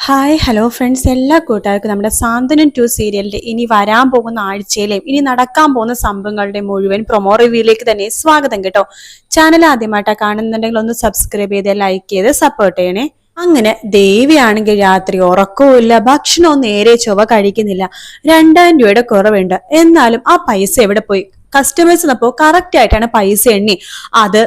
Hi hello friends, എല്ലാ കൂട്ടുകാർക്കും നമ്മുടെ സാന്ത്വനം 2 സീരിയലിന്റെ ഇനി വരാൻ പോകുന്ന ആഴ്ചയിലെയും ഇനി നടക്കാൻ പോകുന്ന സംഭവങ്ങളുടെ മുഴുവൻ പ്രൊമോ റിവ്യൂയിലേക്ക് തന്നെ സ്വാഗതം കേട്ടോ. ചാനൽ ആദ്യമായിട്ടാണ് കാണുന്നുണ്ടെങ്കിൽ ഒന്ന് സബ്സ്ക്രൈബ് ചെയ്ത് ലൈക്ക് ചെയ്ത് സപ്പോർട്ട് ചെയ്യണേ. അങ്ങനെ ദേവിയാണെങ്കിൽ രാത്രി ഉറക്കവും ഇല്ല, ഭക്ഷണവും നേരെ ചൊവ്വ കഴിക്കുന്നില്ല. 2000 രൂപയുടെ കുറവുണ്ട്. എന്നാലും ആ പൈസ എവിടെ പോയി? കസ്റ്റമേഴ്സ് വന്നപ്പോ കറക്റ്റ് ആയിട്ടാണ് പൈസ എണ്ണി അത്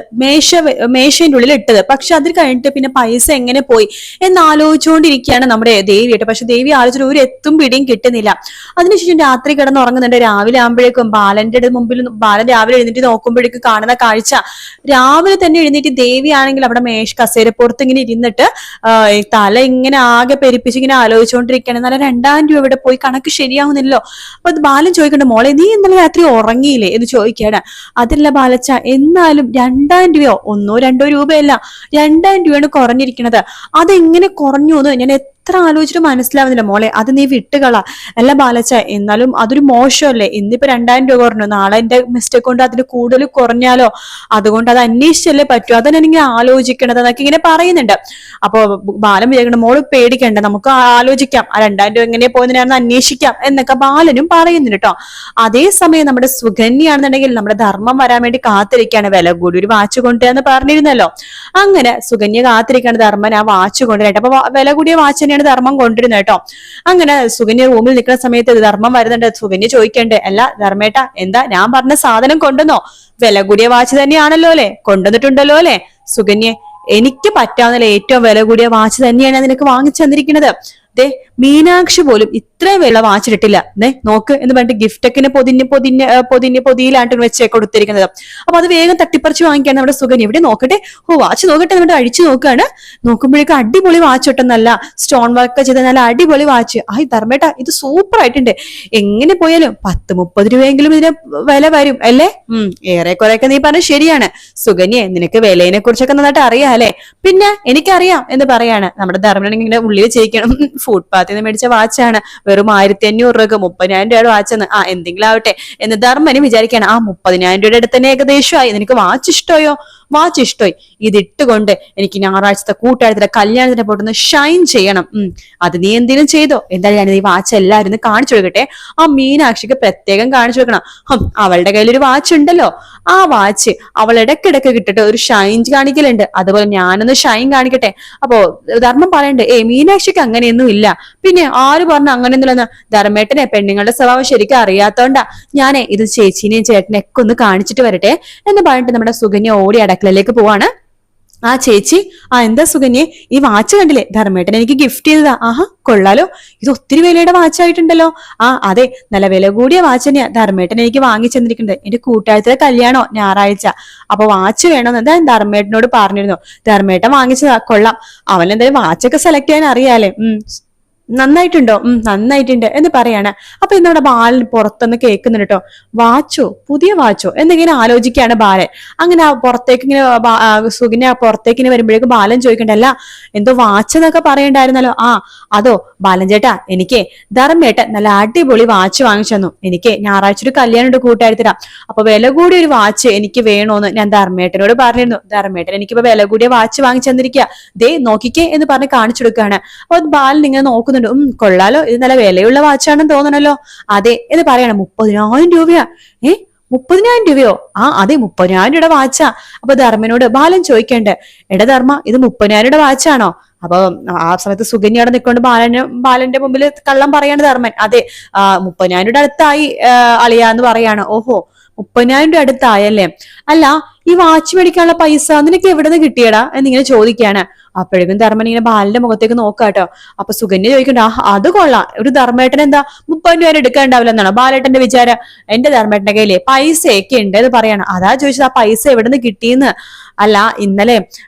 മേശന്റെ ഉള്ളിൽ ഇട്ടത്. പക്ഷെ അതിൽ കഴിഞ്ഞിട്ട് പിന്നെ പൈസ എങ്ങനെ പോയി എന്ന് ആലോചിച്ചുകൊണ്ടിരിക്കുകയാണ് നമ്മുടെ ദേവിയായിട്ട്. പക്ഷെ ദേവി ആലോചിച്ചിട്ട് ഒരു എത്തും പിടിയും കിട്ടുന്നില്ല. അതിനുശേഷം രാത്രി കിടന്ന് ഉറങ്ങുന്നുണ്ട്. രാവിലെ ആകുമ്പോഴേക്കും ബാലന്റെ മുമ്പിൽ ബാലൻ രാവിലെ എഴുന്നേറ്റ് നോക്കുമ്പോഴേക്കും കാണുന്ന കാഴ്ച, രാവിലെ തന്നെ എഴുന്നേറ്റ് ദേവി ആണെങ്കിൽ അവിടെ കസേരപ്പുറത്ത് ഇങ്ങനെ ഇരുന്നിട്ട് തല ഇങ്ങനെ ആകെ പെരിപ്പിച്ച് ഇങ്ങനെ ആലോചിച്ചുകൊണ്ടിരിക്കുകയാണ്. എന്നാലും 2000 രൂപ ഇവിടെ പോയി, കണക്ക് ശരിയാവുന്നില്ലല്ലോ. അപ്പൊ ബാലൻ ചോദിക്കണ്ട, മോളെ നീ ഇന്നലെ രാത്രി ഉറങ്ങിയില്ലേ എന്ന് ചോദിക്കാണ്. അതില്ല ബാലച്ച, എന്നാലും 2000 രൂപയോ 1-2 രൂപയല്ല, 2000 രൂപയാണ് കുറഞ്ഞിരിക്കുന്നത്. അതെങ്ങനെ കുറഞ്ഞു എന്ന് ഞാൻ എത്ര ആലോചിച്ചിട്ട് മനസ്സിലാവുന്നില്ല മോളെ. അത് നീ വിട്ടുകള. അല്ല ബാലച്ച, എന്നാലും അതൊരു മോശമല്ലേ? ഇന്നിപ്പോ 2000 രൂപ കുറഞ്ഞു, നാളെ എന്റെ മിസ്റ്റേക്ക് കൊണ്ട് അതിന് കൂടുതൽ കുറഞ്ഞാലോ? അതുകൊണ്ട് അത് അന്വേഷിച്ചല്ലേ പറ്റൂ. അതാണ് ഇങ്ങനെ ആലോചിക്കണത് എന്നൊക്കെ ഇങ്ങനെ പറയുന്നുണ്ട്. അപ്പൊ ബാലൻ വിചാരിക്കണം, മോള് പേടിക്കണ്ട, നമുക്ക് ആലോചിക്കാം, ആ 2000 രൂപ എങ്ങനെ പോയതിനാണെന്ന് അന്വേഷിക്കാം എന്നൊക്കെ ബാലനും പറയുന്നുണ്ട് കേട്ടോ. അതേസമയം നമ്മുടെ സുകന്യാണെന്നുണ്ടെങ്കിൽ നമ്മുടെ ധർമ്മം വരാൻ വേണ്ടി കാത്തിരിക്കുകയാണ്. വില കൂടി ഒരു വാച്ച് കൊണ്ടുവരാന്ന് പറഞ്ഞിരുന്നല്ലോ. അങ്ങനെ സുകന്യ കാത്തിരിക്കുകയാണ് ധർമ്മൻ ആ വാച്ച് കൊണ്ടുവരട്ടെ. അപ്പൊ വില കൂടിയ വാച്ച് തന്നെയാണ് ധർമ്മം കൊണ്ടിരുന്നത് കേട്ടോ. അങ്ങനെ സുകന്യ റൂമിൽ നിൽക്കുന്ന സമയത്ത് ധർമ്മം വരുന്നുണ്ട്. സുകന്യ ചോദിക്കണ്ടേ, അല്ല ധർമ്മേട്ട, എന്താ ഞാൻ പറഞ്ഞ സാധനം കൊണ്ടുവന്നോ? വില കൂടിയ വാച്ച് തന്നെയാണല്ലോ അല്ലെ, കൊണ്ടുവന്നിട്ടുണ്ടല്ലോ അല്ലെ? സുകന്യെ, എനിക്ക് പറ്റാവുന്ന ഏറ്റവും വില കൂടിയ വാച്ച് തന്നെയാണ് നിനക്ക് വാങ്ങിച്ചു തന്നിരിക്കുന്നത്. ദേ മീനാക്ഷി പോലും ഇത്രയും വില വാച്ചിട്ടിട്ടില്ല. നോക്ക് എന്ന് പറഞ്ഞിട്ട് ഗിഫ്റ്റൊക്കെ പൊതിയിലാണ്ട് വെച്ച് കൊടുത്തിരിക്കുന്നത്. അപ്പൊ അത് വേഗം തട്ടിപ്പറിച്ച് വാങ്ങിക്കാണ് നമ്മുടെ സുകന്യ. ഇവിടെ നോക്കട്ടെ, വാച്ച് നോക്കട്ടെ എന്നിട്ട് അഴിച്ചു നോക്കുകയാണ്. നോക്കുമ്പോഴേക്കും അടിപൊളി വാച്ച് ഇട്ടെന്നല്ല, സ്റ്റോൺ വർക്ക് ചെയ്ത നല്ല അടിപൊളി വാച്ച്. ധർമ്മേട്ട, ഇത് സൂപ്പർ ആയിട്ടുണ്ട്. എങ്ങനെ പോയാലും 10-30 രൂപയെങ്കിലും ഇതിന് വില വരും അല്ലേ? ഏറെക്കുറെയൊക്കെ നീ പറഞ്ഞ ശരിയാണ് സുകന്യെ, നിനക്ക് വിലയെ കുറിച്ചൊക്കെ നന്നായിട്ട് അറിയാം അല്ലെ? പിന്നെ എനിക്കറിയാം എന്ന് പറയാണ് നമ്മുടെ ധർമ്മൻ. ഇങ്ങനെ ഉള്ളിൽ ചെയ്യിക്കണം, ഫുട്പാത്തിൽ നിന്ന് മേടിച്ച വാച്ചാണ്, വെറും 1500 രൂപ, 30,000 രൂപയുടെ വാച്ചെന്ന്. എന്തെങ്കിലും ആവട്ടെ എന്ന് ധർമ്മനും വിചാരിക്കാണ്. 30,000 രൂപയുടെ അടുത്ത് തന്നെ ഏകദേശമായി. നിനക്ക് വാച്ച് ഇഷ്ടമായോ? വാച്ച് ഇഷ്ടമായി. ഇതിട്ടുകൊണ്ട് എനിക്ക് ഞായറാഴ്ചത്തെ കൂട്ടുകാരത്തിന്റെ കല്യാണത്തിന്റെ പോട്ടൊന്ന് ഷൈൻ ചെയ്യണം. അത് നീ എന്തെങ്കിലും ചെയ്തോ? എന്തായാലും ഞാൻ ഈ വാച്ച് എല്ലാവരും കാണിച്ചു കൊടുക്കട്ടെ. ആ മീനാക്ഷിക്ക് പ്രത്യേകം കാണിച്ചു കൊടുക്കണം. അവളുടെ കയ്യിലൊരു വാച്ച് ഉണ്ടല്ലോ, ആ വാച്ച് അവൾ ഇടയ്ക്കിടയ്ക്ക് കിട്ടിട്ട് ഒരു ഷൈൻ കാണിക്കലുണ്ട്, അതുപോലെ ഞാനൊന്ന് ഷൈൻ കാണിക്കട്ടെ. അപ്പോ ധർമ്മം പറയണ്ടേ, മീനാക്ഷിക്ക് അങ്ങനെയൊന്നും ഇല്ല. പിന്നെ ആര് പറഞ്ഞു അങ്ങനെയൊന്നുമില്ലെന്ന്? ധർമ്മേട്ടനെ പെണ്ണുങ്ങളുടെ സ്വഭാവം ശരിക്കും അറിയാത്തോണ്ടാ. ഞാനേ ഇത് ചേച്ചീനെയും ചേട്ടനെയൊക്കെ ഒന്ന് കാണിച്ചിട്ട് വരട്ടെ എന്ന് പറഞ്ഞിട്ട് നമ്മുടെ സുകന്യ ഓടി അടുക്കളയിലേക്ക് പോവാണ്. ആ ചേച്ചി, എന്താ സുകന്യെ, ഈ വാച്ച് കണ്ടില്ലേ? ധർമ്മേട്ടൻ എനിക്ക് ഗിഫ്റ്റ് ചെയ്തതാ. കൊള്ളാലോ, ഇത് ഒത്തിരി വിലയുടെ വാച്ചായിട്ടുണ്ടല്ലോ. അതെ, നല്ല വില കൂടിയ വാച്ച് തന്നെയാ ധർമ്മേട്ടൻ എനിക്ക് വാങ്ങിച്ചെന്നിരിക്കുന്നത്. എന്റെ കൂട്ടുകാരത്തിലെ കല്യാണോ ഞായറാഴ്ച, അപ്പൊ വാച്ച് വേണമെന്ന് എന്താ ധർമ്മേട്ടനോട് പറഞ്ഞിരുന്നു. ധർമ്മേട്ടൻ വാങ്ങിച്ചതാ, കൊള്ളാം. അവൻ എന്തായാലും വാച്ചൊക്കെ സെലക്ട് ചെയ്യാൻ അറിയാലേ. നന്നായിട്ടുണ്ടോ? നന്നായിട്ടുണ്ട് എന്ന് പറയാണ്. അപ്പൊ ഇന്നവിടെ ബാലൻ പുറത്തൊന്ന് കേൾക്കുന്നുണ്ട് കേട്ടോ. വാച്ചോ, പുതിയ വാച്ചോ എന്നിങ്ങനെ ആലോചിക്കുകയാണ് ബാലൻ. അങ്ങനെ പുറത്തേക്ക് ഇങ്ങനെ സുഖിനെ പുറത്തേക്ക് ഇങ്ങനെ വരുമ്പോഴേക്കും ബാലൻ ചോദിക്കണ്ടല്ല, എന്തോ വാച്ച് എന്നൊക്കെ പറയണ്ടായിരുന്നല്ലോ. അതോ ബാലൻ ചേട്ടാ, എനിക്ക് ധർമ്മേട്ടൻ നല്ല അടിപൊളി വാച്ച് വാങ്ങിച്ചു തന്നു. എനിക്ക് ഞായറാഴ്ച ഒരു കല്യാണം ഉണ്ട് കൂട്ടുകാരത്തിനാ. അപ്പൊ വില കൂടിയ ഒരു വാച്ച് എനിക്ക് വേണോന്ന് ഞാൻ ധർമ്മേട്ടനോട് പറഞ്ഞിരുന്നു. ധർമ്മേട്ടൻ എനിക്കിപ്പോ വില കൂടിയ വാച്ച് വാങ്ങിച്ചു തന്നിരിക്കുക, ദേ നോക്കിക്കേ എന്ന് പറഞ്ഞ് കാണിച്ചു കൊടുക്കുകയാണ്. അപ്പൊ ബാലൻ ഇങ്ങനെ നോക്കുന്നുണ്ട്. കൊള്ളാലോ, ഇത് നല്ല വിലയുള്ള വാച്ചാണെന്ന് തോന്നണല്ലോ. അതെ എന്ന് പറയണം. 30,000 രൂപയാ. 30,000 രൂപയോ? അതെ, 30,000 രൂപയുടെ വാച്ചാ. അപ്പൊ ധർമ്മനോട് ബാലൻ ചോദിക്കണ്ടേ, എടാ ധർമ്മ, ഇത് 30,000 രൂപയുടെ വാച്ചാണോ? അപ്പൊ ആ സമയത്ത് സുകന്യ അവിടെ നിൽക്കൊണ്ട് ബാലന്റെ മുമ്പിൽ കള്ളം പറയാണ് ധർമ്മൻ. അതെ, 30,000 രൂപയുടെ അടുത്തായി അളിയാന്ന് പറയാണ്. ഓഹോ, 30,000 രൂപ അടുത്തായല്ലേ? അല്ല, ഈ വാച്ച് മേടിക്കാനുള്ള പൈസ നിനക്ക് എവിടെ നിന്ന് കിട്ടിയടാ എന്നിങ്ങനെ ചോദിക്കാണ്. അപ്പോഴേക്കും ധർമ്മൻ ഇങ്ങനെ ബാലന്റെ മുഖത്തേക്ക് നോക്കാട്ടോ. അപ്പൊ സുകന്യ ചോദിക്കണ്ട, അത് കൊള്ളാം, ഒരു ധർമ്മേട്ടൻ എന്താ 30 രൂപ എടുക്കാണ്ടാവില്ല എന്നാണോ ബാലേട്ടന്റെ വിചാരം? എന്റെ ധർമ്മേട്ടന്റെ കയ്യില് പൈസയൊക്കെ ഉണ്ട് എന്ന് പറയാണ്. അതാ ചോദിച്ചത്, ആ പൈസ എവിടെ നിന്ന് കിട്ടിയെന്ന്. അല്ല, ഇന്നലെ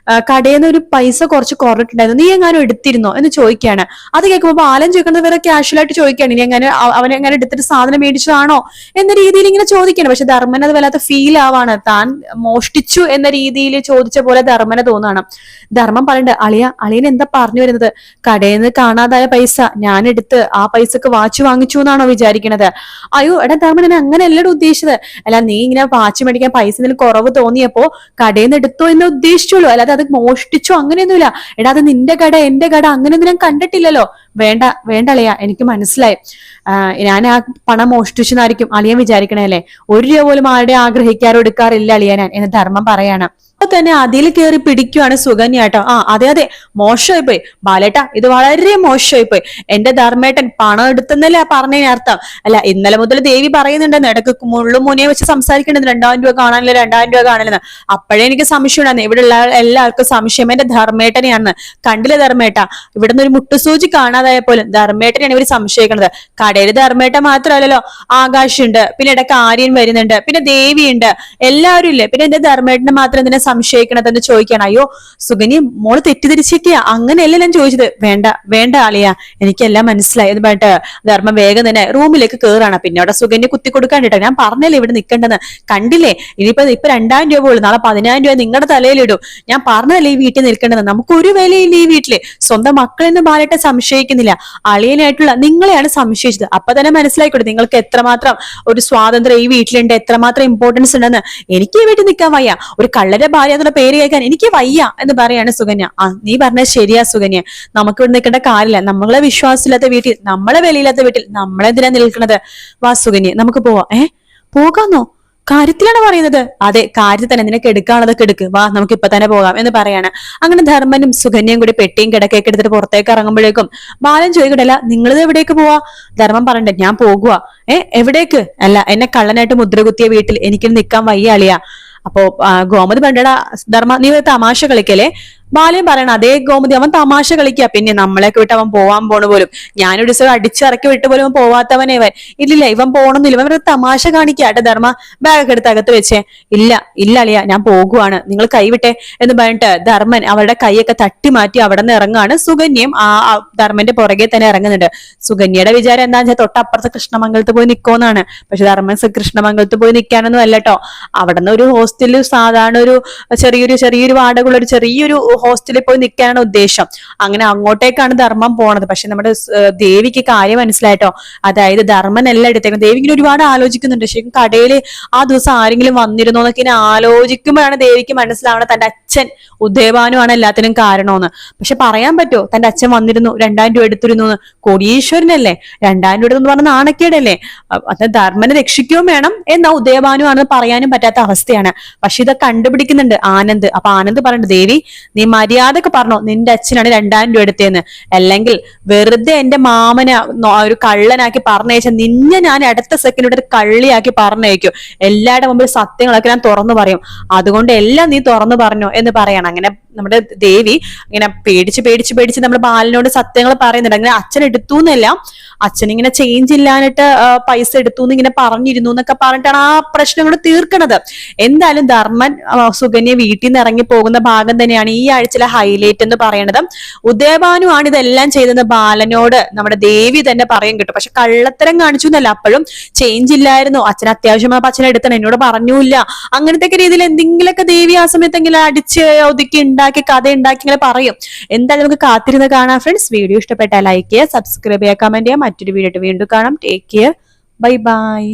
കടയിൽ നിന്ന് ഒരു പൈസ കുറച്ച് കുറഞ്ഞിട്ടുണ്ടായിരുന്നു, നീ എങ്ങാനും എടുത്തിരുന്നോ എന്ന് ചോദിക്കാണ്. അത് കേൾക്കുമ്പോ ബാലൻ ചോദിക്കുന്നത് വേറെ കാഷ്വൽ ആയിട്ട് ചോദിക്കാണ്, ഇനി എങ്ങനെ അവനെങ്ങനെ എടുത്തിട്ട് സാധനം മേടിച്ചതാണോ എന്ന രീതിയിൽ ഇങ്ങനെ ചോദിക്കാണ്. പക്ഷെ ധർമ്മൻ അത് വല്ലാത്ത ഫീൽ ആവാണ്, താൻ മോശം മോഷ്ടിച്ചു എന്ന രീതിയിൽ ചോദിച്ച പോലെ ധർമ്മനെ തോന്നാണ്. ധർമ്മം പറയണ്ട, അളിയൻ എന്താ പറഞ്ഞു വരുന്നത്? കടയിൽ നിന്ന് കാണാതായ പൈസ ഞാൻ എടുത്ത് ആ പൈസക്ക് വാച്ച് വാങ്ങിച്ചു എന്നാണോ വിചാരിക്കണത്? അയ്യോ എടാ ധർമ്മൻ, ഞാൻ അങ്ങനെ അല്ലടോ ഉദ്ദേശിച്ചത്. അല്ല, നീ ഇങ്ങനെ വാച്ച് മേടിക്കാൻ പൈസ എന്തെങ്കിലും കുറവ് തോന്നിയപ്പോ കടയിൽ നിന്ന് എടുത്തോ എന്ന് ഉദ്ദേശിച്ചുള്ളൂ, അല്ലാതെ അത് മോഷ്ടിച്ചോ അങ്ങനെയൊന്നുമില്ല. എടാ, അത് നിന്റെ കട എന്റെ കട അങ്ങനെയൊന്നും ഞാൻ കണ്ടിട്ടില്ലല്ലോ. വേണ്ട വേണ്ട അളിയ, എനിക്ക് മനസ്സിലായി. ഞാൻ ആ പണം മോഷ്ടിച്ചെന്നായിരിക്കും അളിയൻ വിചാരിക്കണേ അല്ലേ? 1 രൂപ പോലും ആരുടെ ആഗ്രഹിക്കാറോ എടുക്കാറില്ല അളിയ ഞാൻ എന്ന് ധർമ്മം പറയാണ്. അപ്പൊ തന്നെ അതിൽ കയറി പിടിക്കുവാണ് സുകന്യ കേട്ടോ. അതെ അതെ, മോശമായി പോയി ബാലേട്ട, ഇത് വളരെ മോശമായി പോയി. എന്റെ ധർമ്മേട്ടൻ പണം എടുത്തെന്നല്ലേ പറഞ്ഞതിന് അർത്ഥം? അല്ല, ഇന്നലെ മുതൽ ദേവി പറയുന്നുണ്ടെന്ന്, ഇടയ്ക്ക് മുള്ളും മുനയെ വെച്ച് സംസാരിക്കണ്ടെന്ന്, 2000 രൂപ കാണാനില്ല 2000 രൂപ കാണലെന്ന്. അപ്പോഴേ എനിക്ക് സംശയം ഉണ്ടായിരുന്നു, ഇവിടെ ഉള്ള എല്ലാവർക്കും സംശയം എന്റെ ധർമ്മേട്ടനെയാണെന്ന്. കണ്ടില്ലേ ധർമ്മേട്ട, ഇവിടുന്ന് ഒരു മുട്ടുസൂചി കാണാതായ പോലും ധർമ്മേട്ടനെയാണ് ഇവർ സംശയിക്കുന്നത്. കടയിൽ ധർമ്മേട്ട മാത്രമല്ലല്ലോ, ആകാശുണ്ട്, പിന്നെ ഇടയ്ക്ക് ആര്യൻ വരുന്നുണ്ട്, പിന്നെ ദേവി ഉണ്ട്, എല്ലാവരും ഇല്ലേ? പിന്നെ എന്റെ ധർമ്മേട്ടനെ മാത്രം എന്തിനാ സംശയിക്കണതെന്ന് ചോദിക്കണം. അയ്യോ സുകന്യ, മോള് തെറ്റിദ്ധരിച്ചിരിക്കുക, അങ്ങനെയല്ല ഞാൻ ചോദിച്ചത്. വേണ്ട വേണ്ട അളിയ, എനിക്കെല്ലാം മനസ്സിലായി. അത് പറഞ്ഞിട്ട് ധർമ്മം വേഗം തന്നെ റൂമിലേക്ക് കയറാണ്. പിന്നെ അവിടെ സുകന്യ കുത്തി കൊടുക്കാണ്ടിട്ടോ, ഞാൻ പറഞ്ഞല്ലേ ഇവിടെ നിൽക്കേണ്ടെന്ന്, കണ്ടില്ലേ? ഇപ്പൊ 2000 രൂപ ഉള്ളു, നാളെ 10000 രൂപ നിങ്ങളുടെ തലയിലിടും. ഞാൻ പറഞ്ഞതല്ലേ ഈ വീട്ടിൽ നിൽക്കേണ്ടത്, നമുക്കൊരു വിലയില്ല ഈ വീട്ടില്. സ്വന്തം മക്കളെന്ന് ബാലേട്ട സംശയിക്കുന്നില്ല, അളിയനായിട്ടുള്ള നിങ്ങളെയാണ് സംശയിച്ചത്. അപ്പൊ തന്നെ മനസ്സിലായിക്കോട്ടെ നിങ്ങൾക്ക് എത്രമാത്രം ഒരു സ്വാതന്ത്ര്യം ഈ വീട്ടിലുണ്ട്, എത്രമാത്രം ഇമ്പോർട്ടൻസ് ഉണ്ടെന്ന്. എനിക്ക് ഈ വീട്ടിൽ നിൽക്കാൻ വയ്യ, ഒരു കള്ളരെ ഭാര്യ എന്നുള്ള പേര് കേൾക്കാൻ എനിക്ക് വയ്യ എന്ന് പറയാണ് സുകന്യ. നീ പറഞ്ഞത് ശരിയാ സുകന്യ, നമുക്ക് ഇവിടെ നിൽക്കേണ്ട കാര്യമില്ല. നമ്മളെ വിശ്വാസമില്ലാത്ത വീട്ടിൽ, നമ്മളെ വിലയില്ലാത്ത വീട്ടിൽ നമ്മളെന്തിനാ നിൽക്കുന്നത്? വാ സുകന്യ, നമുക്ക് പോവാം. പോകാന്നോ? കാര്യത്തിലാണ് പറയുന്നത്? അതെ, കാര്യത്തിൽ തന്നെ. നിനക്ക് എടുക്കാനുള്ളതൊക്കെ എടുക്ക്, വാ നമുക്ക് ഇപ്പൊ തന്നെ പോകാം എന്ന് പറയാണ്. അങ്ങനെ ധർമ്മനും സുകന്യയും കൂടി പെട്ടിയും കിടക്കൊക്കെ എടുത്തിട്ട് പുറത്തേക്ക് ഇറങ്ങുമ്പോഴേക്കും ബാലൻ ചോദിക്കട്ടല്ല, നിങ്ങളിത് എവിടേക്ക് പോവാ? ധർമ്മം പറയണ്ടേ, ഞാൻ പോകുക. എവിടേക്ക്? അല്ല, എന്നെ കള്ളനായിട്ട് മുദ്രകുത്തിയ വീട്ടിൽ എനിക്ക് നിൽക്കാൻ വയ്യ അളിയ. അപ്പോ ഗോമതി പറഞ്ഞടാ ധർമ്മ, നീ തമാശ കളിക്കല്ലേ? ബാലയും പറയണം, അതേ ഗോമതി, അവൻ തമാശ കളിക്കുക. പിന്നെ നമ്മളെയൊക്കെ വിട്ട് അവൻ പോവാൻ പോണ പോലും, ഞാനൊരു ദിവസം അടിച്ചിറക്കി വിട്ട് പോലും പോവാത്തവനെ ഇവൻ. ഇല്ലില്ല, ഇവൻ പോണമെന്നില്ല, ഇവൻ ഒരു തമാശ കാണിക്കാട്ടെ. ധർമ്മ ബാഗൊക്കെ എടുത്ത് അകത്ത് വെച്ചേ. ഇല്ല അളിയ, ഞാൻ പോകുവാണ്, നിങ്ങൾ കൈവിട്ടെ എന്ന് പറഞ്ഞിട്ട് ധർമ്മൻ അവരുടെ കൈയൊക്കെ തട്ടി മാറ്റി അവിടെ നിന്ന് ഇറങ്ങാണ്. സുകന്യയും ആ ധർമ്മന്റെ പുറകെ തന്നെ ഇറങ്ങുന്നുണ്ട്. സുകന്യയുടെ വിചാരം എന്താണെന്ന് വെച്ചാൽ തൊട്ടപ്പുറത്ത് കൃഷ്ണമംഗലത്ത് പോയി നിൽക്കുമെന്നാണ്. പക്ഷെ ധർമ്മൻ കൃഷ്ണമംഗലത്ത് പോയി നിൽക്കാനൊന്നും അല്ലട്ടോ. അവിടെ നിന്ന് ഒരു ഹോസ്റ്റലിൽ സാധാരണ ഒരു ചെറിയൊരു വാടകയുള്ള ഒരു ചെറിയൊരു ഹോസ്റ്റലിൽ പോയി നിൽക്കാനാണ് ഉദ്ദേശം. അങ്ങനെ അങ്ങോട്ടേക്കാണ് ധർമ്മം പോണത്. പക്ഷെ നമ്മുടെ ദേവിക്ക് കാര്യം മനസ്സിലായിട്ടോ. അതായത് ധർമ്മൻ എല്ലാം എടുത്തേക്കും. ദേവി ഇങ്ങനെ ഒരുപാട് ആലോചിക്കുന്നുണ്ട്, ശരിക്കും കടയിൽ ആ ദിവസം ആരെങ്കിലും വന്നിരുന്നോ എന്നൊക്കെ ഇങ്ങനെ ആലോചിക്കുമ്പോഴാണ് ദേവിക്ക് മനസ്സിലാവണം തന്റെ അച്ഛൻ ഉദയഭാനുവാണ് എല്ലാത്തിനും കാരണമെന്ന്. പക്ഷെ പറയാൻ പറ്റുമോ തന്റെ അച്ഛൻ വന്നിരുന്നു 2000 രൂപ എടുത്തിരുന്നു എന്ന്? കോടീശ്വരനല്ലേ, 2000 രൂപ എന്ന് പറഞ്ഞ നാണക്കേടല്ലേ? അത് ധർമ്മനെ രക്ഷിക്കുകയും വേണം, എന്നാ ഉദയഭാനുവാണെന്ന് പറയാനും പറ്റാത്ത അവസ്ഥയാണ്. പക്ഷെ ഇത് കണ്ടുപിടിക്കുന്നുണ്ട് ആനന്ദ്. അപ്പൊ ആനന്ദ് പറഞ്ഞിട്ട്, ദേവി നീ മര്യാദക്ക് പറഞ്ഞോ നിന്റെ അച്ഛനാണ് 2000 രൂപ എടുത്തതെന്ന്, അല്ലെങ്കിൽ വെറുതെ എന്റെ മാമനെ ഒരു കള്ളനാക്കി പറഞ്ഞയച്ച നിന്നെ ഞാൻ അടുത്ത സെക്കൻഡ് ഒരു കള്ളിയാക്കി പറഞ്ഞയക്കും. എല്ലാവരുടെ മുമ്പിൽ സത്യങ്ങളൊക്കെ ഞാൻ തുറന്നു പറയും, അതുകൊണ്ട് എല്ലാം നീ തുറന്നു പറഞ്ഞോ എന്ന് പറയണം. അങ്ങനെ നമ്മുടെ ദേവി ഇങ്ങനെ പേടിച്ച് നമ്മുടെ ബാലനോട് സത്യങ്ങൾ പറയുന്നുണ്ട്. അങ്ങനെ അച്ഛൻ എടുത്തു എന്നല്ല, അച്ഛൻ ഇങ്ങനെ ചേഞ്ച് ഇല്ലാന്നിട്ട് പൈസ എടുത്തു എന്ന് ഇങ്ങനെ പറഞ്ഞിരുന്നു എന്നൊക്കെ പറഞ്ഞിട്ടാണ് ആ പ്രശ്നങ്ങൾ തീർക്കണത്. എന്തായാലും ധർമ്മൻ സുകന്യ വീട്ടിൽ നിന്ന് ഇറങ്ങി പോകുന്ന ഭാഗം തന്നെയാണ് ഈ ആഴ്ചയിലെ ഹൈലൈറ്റ് എന്ന് പറയുന്നത്. ഉദയഭാനു ആണ് ഇതെല്ലാം ചെയ്തെന്ന് ബാലനോട് നമ്മുടെ ദേവി തന്നെ പറയും കിട്ടും. പക്ഷെ കള്ളത്തരം കാണിച്ചു എന്നല്ല, അപ്പോഴും ചേഞ്ച് ഇല്ലായിരുന്നു, അച്ഛൻ അത്യാവശ്യമായ അച്ഛനെ എടുത്തണം, എന്നോട് പറഞ്ഞൂല്ല, അങ്ങനത്തെ രീതിയിൽ എന്തെങ്കിലുമൊക്കെ ദേവി ആ സമയത്തെങ്കിലും അടിച്ച് ഒതുക്കി ഉണ്ടാക്കി കഥ ഉണ്ടാക്കി ഇങ്ങനെ പറയും. എന്തായാലും നമുക്ക് കാത്തിരുന്ന് കാണാം ഫ്രണ്ട്സ്. വീഡിയോ ഇഷ്ടപ്പെട്ടാൽ ലൈക്ക് ചെയ്യുക, സബ്സ്ക്രൈബ് ചെയ്യുക, കമന്റ് ചെയ്യുക. മറ്റൊരു വീഡിയോ വീണ്ടും കാണാം. Take care, bye bye.